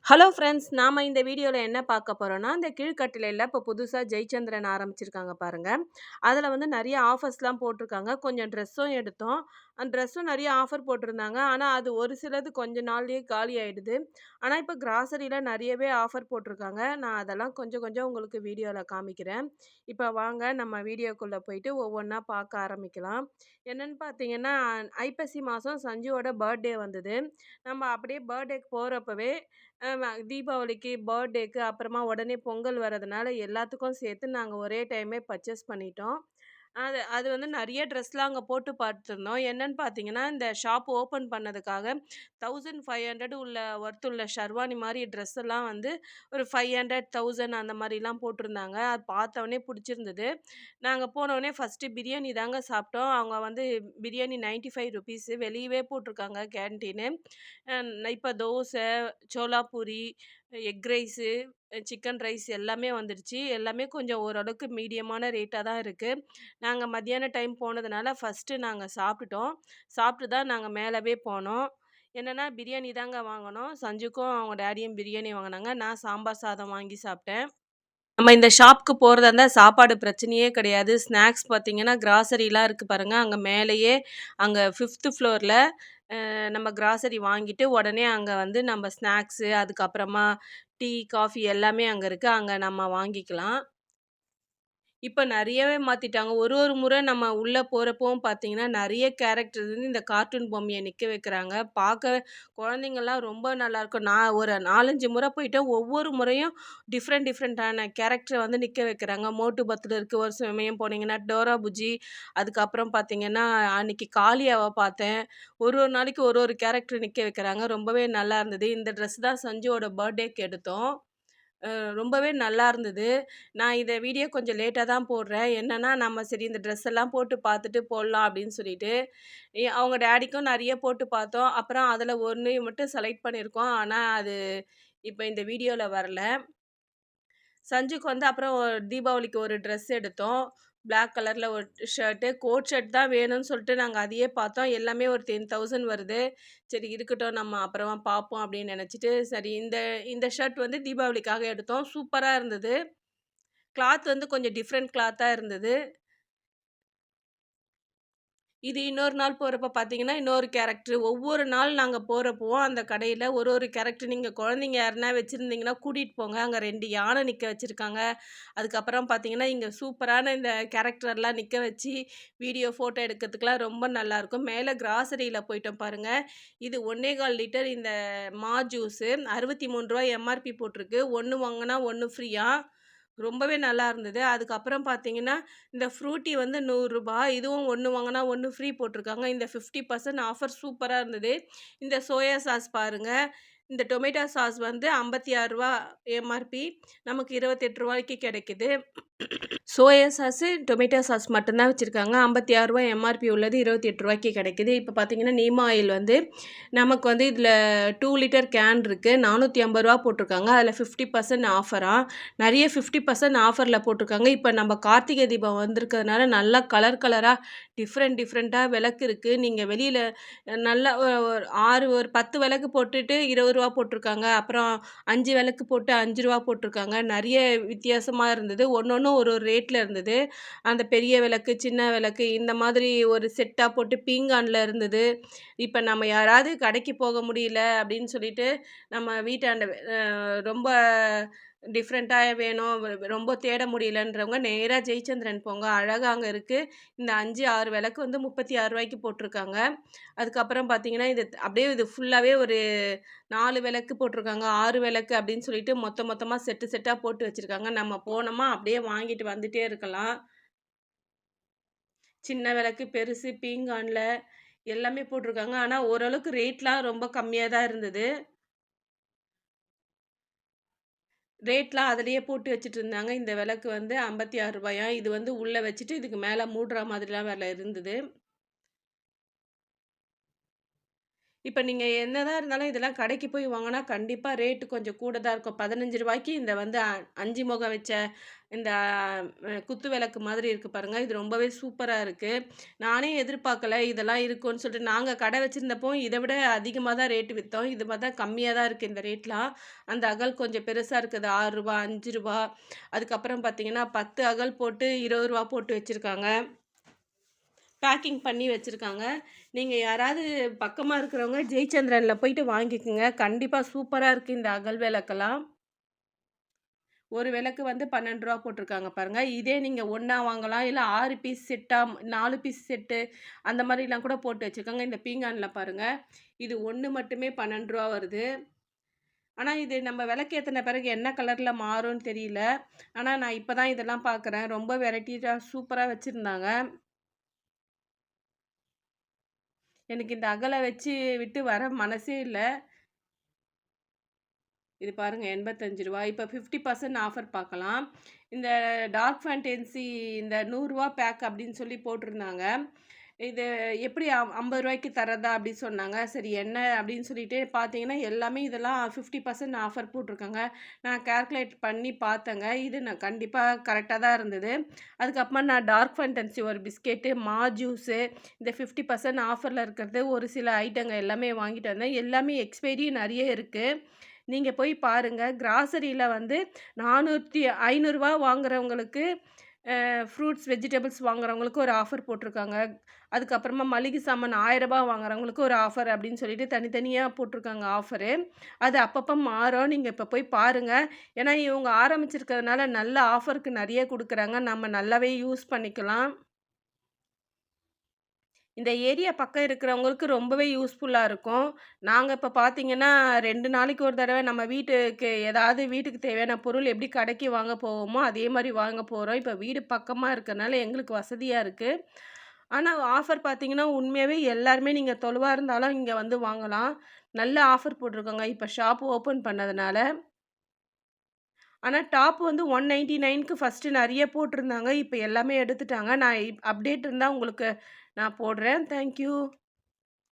Hello friends. நாம இந்த வீடியோல என்ன பார்க்க போறோம்னா, இந்த கீழ்க்கட்டிலைல இப்போ புதுசா ஜெயச்சந்திரன் ஆரம்பிச்சிருக்காங்க பாருங்க. அதில வந்து நெறைய ஆஃபர்ஸ்லாம் போட்டிருக்காங்க. கொஞ்சம் ட்ரெஸ்ஸும் எடுத்தோம். அந்த ட்ரெஸ்ஸும் நெறைய ஆஃபர் போட்டிருந்தாங்க. ஆனா, அது ஒரு சிலது கொஞ்ச நாள்லயே காலி ஆயிடுது. ஆனா, இப்போ கிராசரில நெறையவே ஆஃபர் போட்டிருக்காங்க. நான் அதெல்லாம் கொஞ்சம் கொஞ்சம் உங்களுக்கு வீடியோல காமிக்கிறேன். இப்போ வாங்க நம்ம வீடியோக்குள்ள போயிட்டு ஒவ்வொன்னா பார்க்க ஆரம்பிக்கலாம். என்னன்னு பார்த்தீங்கன்னா, ஐப்பசி மாசம் சஞ்சுவோட பர்த்டே வந்தது. நம்ம அப்படியே பர்த்டேக்கு போறப்பவே தீபாவளிக்கு, பர்த்டேக்கு அப்புறமா உடனே பொங்கல் வரதுனால எல்லாத்துக்கும் சேர்த்து நாங்க ஒரே டைமே பர்ச்சேஸ் பண்ணிட்டோம். அது அது வந்து நெறைய ட்ரெஸ்லாம் அங்க போட்டு பார்த்துருந்தோம். என்னன்னு பார்த்தீங்கன்னா, இந்த ஷாப் ஓப்பன் பண்ணதுக்காக 1500 ஒர்த் உள்ள ஷெர்வானி மாரி ட்ரெஸ் எல்லாம் வந்து ஒரு 500, 1000 அந்த மாரிலாம் போட்டிருந்தாங்க. அது பார்த்தோனே புடிச்சிருந்தது. நாங்க போனோனே ஃபர்ஸ்ட்டு பிரியாணி தாங்க சாப்பிட்டோம். அவங்க வந்து பிரியாணி ₹95 வெளியவே போட்டிருக்காங்க கேன்டீனு. இப்ப dosa, chola poori, egg rice, chicken rice எல்லாமே வந்துடுச்சு. எல்லாமே கொஞ்சம் ஓரளவுக்கு மீடியமான ரேட்டா தான் இருக்கு. நாங்க மத்தியான டைம் போனதுனால ஃபர்ஸ்ட்டு நாங்க சாப்பிட்டுட்டோம். சாப்பிட்டு தான் நாங்க மேலவே போனோம். என்னன்னா பிரியாணி தாங்க வாங்குனோம். சஞ்சுக்கும் அவங்க டாடியும் பிரியாணி வாங்குனாங்க. நான் சாம்பார் சாதம் வாங்கி சாப்பிட்டேன். நம்ம இந்த ஷாப்க்கு போறதா இருந்தா சாப்பாடு பிரச்சனையே கிடையாது. ஸ்நாக்ஸ் பார்த்தீங்கன்னா, கிராசரிலாம் இருக்கு பாருங்க. அங்க மேலேயே அங்க 5த் ஃப்ளோர்ல நம்ம கிராசரி வாங்கிட்டு உடனே அங்க வந்து நம்ம ஸ்நாக்ஸு, அதுக்கப்புறமா டீ, காஃபி எல்லாமே அங்க இருக்கு. அங்க நம்ம வாங்கிக்கலாம். இப்ப நெறையவே மாத்திட்டாங்க. ஒரு ஒரு முறை நம்ம உள்ள போறப்பவும் பார்த்தீங்கன்னா, நெறைய கேரக்டர் வந்து இந்த கார்ட்டூன் பொம்மைய நிக்க வைக்கிறாங்க. பார்க்க குழந்தைங்கலாம் ரொம்ப நல்லாருக்கும். நான் ஒரு 4, 5 முறை போயிட்டேன். ஒவ்வொரு முறையும் டிஃப்ரெண்டான கேரக்டர வந்து நிக்க வைக்கிறாங்க. மோட்டு பத்லு இருக்கு. ஒரு சமயம் போனீங்கன்னா, டோரா புஜ்ஜி, அதுக்கப்புறம் பார்த்தீங்கன்னா, அன்னைக்கு காளியாவ பார்த்தேன். ஒரு ஒரு நாளைக்கு ஒரு ஒரு கேரக்டர் நிக்க வைக்கிறாங்க. ரொம்பவே நல்லா இருந்தது. இந்த ட்ரெஸ் தான் சஞ்சுவோட பர்த்டேக்கு எடுத்தோம். ரொம்பவே நல்லா இருந்தது. நான் இத வீடியோ கொஞ்சம் லேட்டா தான் போடுறேன். என்னன்னா, நம்ம சரி இந்த ட்ரெஸ் எல்லாம் போட்டு பார்த்துட்டு போடலாம் அப்படின்னு சொல்லிட்டு, அவங்க டாடிக்கும் நெறைய போட்டு பார்த்தோம். அப்புறம் அதில 1 மட்டும் செலக்ட் பண்ணியிருக்கோம். ஆனா, அது இப்ப இந்த வீடியோல வரல. சஞ்சுக்கு வந்து அப்புறம் தீபாவளிக்கு ஒரு ட்ரெஸ் எடுத்தோம். பிளாக் கலர்ல ஒரு ஷர்ட்டு, கோட் ஷர்ட் தான் வேணும்னு சொல்லிட்டு நாங்க அதையே பார்த்தோம். எல்லாமே ஒரு 10,000 வருது. சரி இருக்கட்டும் நம்ம அப்புறமா பார்ப்போம் அப்படின்னு நெனச்சுட்டு, சரி இந்த இந்த ஷர்ட் வந்து தீபாவளிக்காக எடுத்தோம். சூப்பரா இருந்தது. கிளாத் வந்து கொஞ்சம் டிஃப்ரெண்ட் கிளாத்தா இருந்தது. இது இன்னொரு நாள் போறப்ப பார்த்தீங்கன்னா, இன்னொரு கேரக்டர். ஒவ்வொரு நாள் நாங்க போறப்பவும் அந்த கடையில ஒரு ஒரு கேரக்டர் நீங்க குழந்தைங்க யாருனா வச்சிருந்தீங்கன்னா கூட்டிட்டு போங்க. அங்க 2 யானை நிக்க வச்சிருக்காங்க. அதுக்கப்புறம் பார்த்தீங்கன்னா, இங்க சூப்பரான இந்த கேரக்டர்லாம் நிக்க வச்சு வீடியோ, ஃபோட்டோ எடுக்கிறதுக்குலாம் ரொம்ப நல்லாயிருக்கும். மேல கிராசரியில போயிட்டோம் பாருங்க. இது 1 1/4 லிட்டர் இந்த ஜூஸு ரூ. 63 எம்ஆர்பி போட்டிருக்கு. 1 வாங்குனா 1 ஃப்ரீயா. ரொம்பவே நல்லா இருந்தது. அதுக்கப்புறம் பார்த்தீங்கன்னா, இந்த ஃப்ரூட்டி வந்து ரூ. 100 இதுவும் 1 வாங்குனா 1 ஃப்ரீ போட்டிருக்காங்க. இந்த 50% ஆஃபர் சூப்பரா இருந்தது. இந்த சோயா சாஸ் பாருங்க. இந்த டொமேட்டோ சாஸ் வந்து ரூ. 56 எம்ஆர்பி. நமக்கு ரூ. 28க்கு கிடைக்குது. சோயா சாஸு, டொமேட்டோ சாஸ் மட்டும் தான் வச்சிருக்காங்க. ரூ. 56 எம்ஆர்பி உள்ளது ரூ. 28க்கு கிடைக்குது. இப்ப பார்த்தீங்கன்னா, நீம் ஆயில் வந்து நமக்கு வந்து இதில 2 லிட்டர் கேன் இருக்கு. ரூ. 450 போட்டிருக்காங்க. அதில 50% ஆஃபராம். நெறைய 50% ஆஃபர்ல போட்டிருக்காங்க. இப்ப நம்ம கார்த்திகை தீபம் வந்திருக்கிறதுனால நல்லா கலரா டிஃப்ரெண்ட்டா விளக்கு இருக்கு. நீங்க வெளியில நல்லா ஒரு 6 ஒரு 10 விளக்கு போட்டுட்டு ரூ. 20 போட்டிருக்காங்க. அப்புறம் 5 விளக்கு போட்டு ரூ. 5 போட்டிருக்காங்க. நெறைய வித்தியாசமா இருந்தது. ஒண்ணொண்ணும் ஒரு ஒரு ரேட்ல இருந்தது. அந்த பெரிய விளக்கு, சின்ன விளக்கு இந்த மாதிரி ஒரு செட்டா போட்டு பீங்கான்ல இருந்தது. இப்ப நம்ம யாராவது கடைக்கு போக முடியல அப்படின்னு சொல்லிட்டு, நம்ம வீட்டாண்ட ரொம்ப டிஃப்ரெண்ட்டா வேணும், ரொம்ப தேட முடியலன்றவங்க நேரா ஜெயச்சந்திரன் போங்க. அழகா அங்க இருக்கு. இந்த 5, 6 விளக்கு வந்து ரூ. 36க்கு போட்டிருக்காங்க. அதுக்கப்புறம் பார்த்தீங்கன்னா, இது அப்படியே இது ஃபுல்லாவே ஒரு 4 விளக்கு போட்டிருக்காங்க. 6 விளக்கு அப்படின்னு சொல்லிட்டு மொத்தமா செட்டா போட்டு வச்சிருக்காங்க. நம்ம போனோமா அப்படியே வாங்கிட்டு வந்துட்டே இருக்கலாம். சின்ன விளக்கு, பெருசு, பீங்கான்ல எல்லாமே போட்டிருக்காங்க. ஆனா ஓரளவுக்கு ரேட்லாம் ரொம்ப கம்மியா தான் இருந்தது. ரேட்லாம் அதிலேயே போட்டு வச்சுட்டுருந்தாங்க. இந்த விளக்கு வந்து ரூ. 56 இது வந்து உள்ள வச்சுட்டு இதுக்கு மேல மூடுற மாதிரிலாம் வேற இருந்தது. இப்ப நீங்க என்னதான் இருந்தாலும் இதெல்லாம் கடைக்கு போய் வாங்குனா கண்டிப்பா ரேட் கொஞ்சம் கூட தான் இருக்கும். ரூ. 15க்கு இந்த வந்து 5 முகம் வச்ச இந்த குத்து விளக்கு மாதிரி இருக்கு பாருங்க. இது ரொம்பவே சூப்பரா இருக்கு. நானே எதிர்பார்க்கல இதெல்லாம் இருக்கும்ன்னு சொல்லிட்டு. நாங்க கடை வச்சிருந்தப்போ இத விட அதிகமா தான் ரேட் வித்தோம். இது பார்த்தா கம்மியா தான் இருக்கு இந்த ரேட்லாம். அந்த அகல் கொஞ்சம் பெருசா இருக்குது. ரூ. 6 ரூ. 5 அதுக்கப்புறம் பார்த்தீங்கன்னா 10 அகல் போட்டு ரூ. 20 போட்டு வச்சிருக்காங்க. பேக்கிங் பண்ணி வச்சிருக்காங்க. நீங்க யாராவது பக்கமா இருக்கிறவங்க ஜெயச்சந்திரன்ல போயிட்டு வாங்கிக்கங்க. கண்டிப்பா சூப்பரா இருக்கு இந்த அகல் விளக்கெல்லாம். ஒரு விளக்கு வந்து ரூ. 12 போட்டிருக்காங்க பாருங்க. இதே நீங்க ஒண்ணா வாங்கலாம். இல்ல 6 பீஸ் செட்டா 4 பீஸ் செட்டு அந்த மாரிலாம் கூட போட்டு வச்சிருக்காங்க. இந்த பீங்கான்ல பாருங்க. இது 1 மட்டுமே ரூ. 12 வருது. ஆனா இது நம்ம விளக்கேத்துன பிறகு என்ன கலர்ல மாறும்னு தெரியல. ஆனா நான் இப்ப தான் இதெல்லாம் பார்க்குறேன். ரொம்ப வெரைட்டியா சூப்பரா வச்சிருந்தாங்க. எனக்கு இந்த அகல வச்சு விட்டு வர மனசே இல்ல. இது பாருங்க ரூ. 85 இப்ப 50% ஆஃபர் பார்க்கலாம். இந்த டார்க் ஃபேண்டன்சி இந்த ரூ. 100 பேக் அப்படின்னு சொல்லி போட்டிருந்தாங்க. இது எப்படி ரூ. 50க்கு தர்றதா அப்படி சொன்னாங்க. சரி என்ன அப்படின்னு சொல்லிட்டு பார்த்தீங்கன்னா, எல்லாமே இதெல்லாம் 50% ஆஃபர் போட்டிருக்காங்க. நான் கால்குலேட் பண்ணி பார்த்தேங்க. இது நான் கண்டிப்பா கரெக்ட்டா தான் இருந்தது. அதுக்கப்புறமா நான் டார்க் ஃபேண்டன்சி ஒரு பிஸ்கெட்டு, ஜூஸு இந்த 50% ஆஃபர்ல இருக்கிறது ஒரு சில ஐட்டங்க எல்லாமே வாங்கிட்டு வந்தேன். எல்லாமே எக்ஸ்பைரியும் நெறைய இருக்கு. நீங்க போய் பாருங்க. கிராசரியில வந்து 400 ரூ. 500 வாங்குறவங்களுக்கு ஃப்ரூட்ஸ், வெஜிடபிள்ஸ் வாங்குறவங்களுக்கு ஒரு ஆஃபர் போட்டிருக்காங்க. அதுக்கப்புறமா மளிகை சாமான் ரூ. 1000 வாங்குறவங்களுக்கு ஒரு ஆஃபர் அப்படின்னு சொல்லிட்டு தனித்தனியா போட்டிருக்காங்க ஆஃபரு. அது அப்பப்ப மாறும். நீங்க இப்ப போய் பாருங்க. ஏன்னா இவங்க ஆரம்பிச்சிருக்கிறதுனால நல்ல ஆஃபருக்கு நெறைய குடுக்குறாங்க. நம்ம நல்லாவே யூஸ் பண்ணிக்கலாம். இந்த ஏரியா பக்கம் இருக்கிறவங்களுக்கு ரொம்பவே யூஸ்ஃபுல்லா இருக்கும். நாங்க இப்ப பார்த்தீங்கன்னா, 2 நாளைக்கு ஒரு தடவ நம்ம வீட்டுக்கு ஏதாவது வீட்டுக்கு தேவையான பொருள் எப்படி கடைக்கு வாங்க போவோமோ, அதே மாரி வாங்க போறோம். இப்ப வீடு பக்கமா இருக்கனால எங்களுக்கு வசதியா இருக்கு. ஆனா ஆஃபர் பார்த்தீங்கன்னா, உண்மையாவே எல்லாருமே நீங்க தொலைவா இருந்தாலும் இங்க வந்து வாங்கலாம். நல்ல ஆஃபர் போட்டிருக்காங்க. இப்ப ஷாப் ஓப்பன் பண்ணதுனால. ஆனா டாப் வந்து 199க்கு ஃபர்ஸ்ட்டு நெறைய போட்டிருந்தாங்க. இப்ப எல்லாமே எடுத்துட்டாங்க. நான் அப்டேட் இருந்தா உங்களுக்கு நான் போடுறேன். Thank you.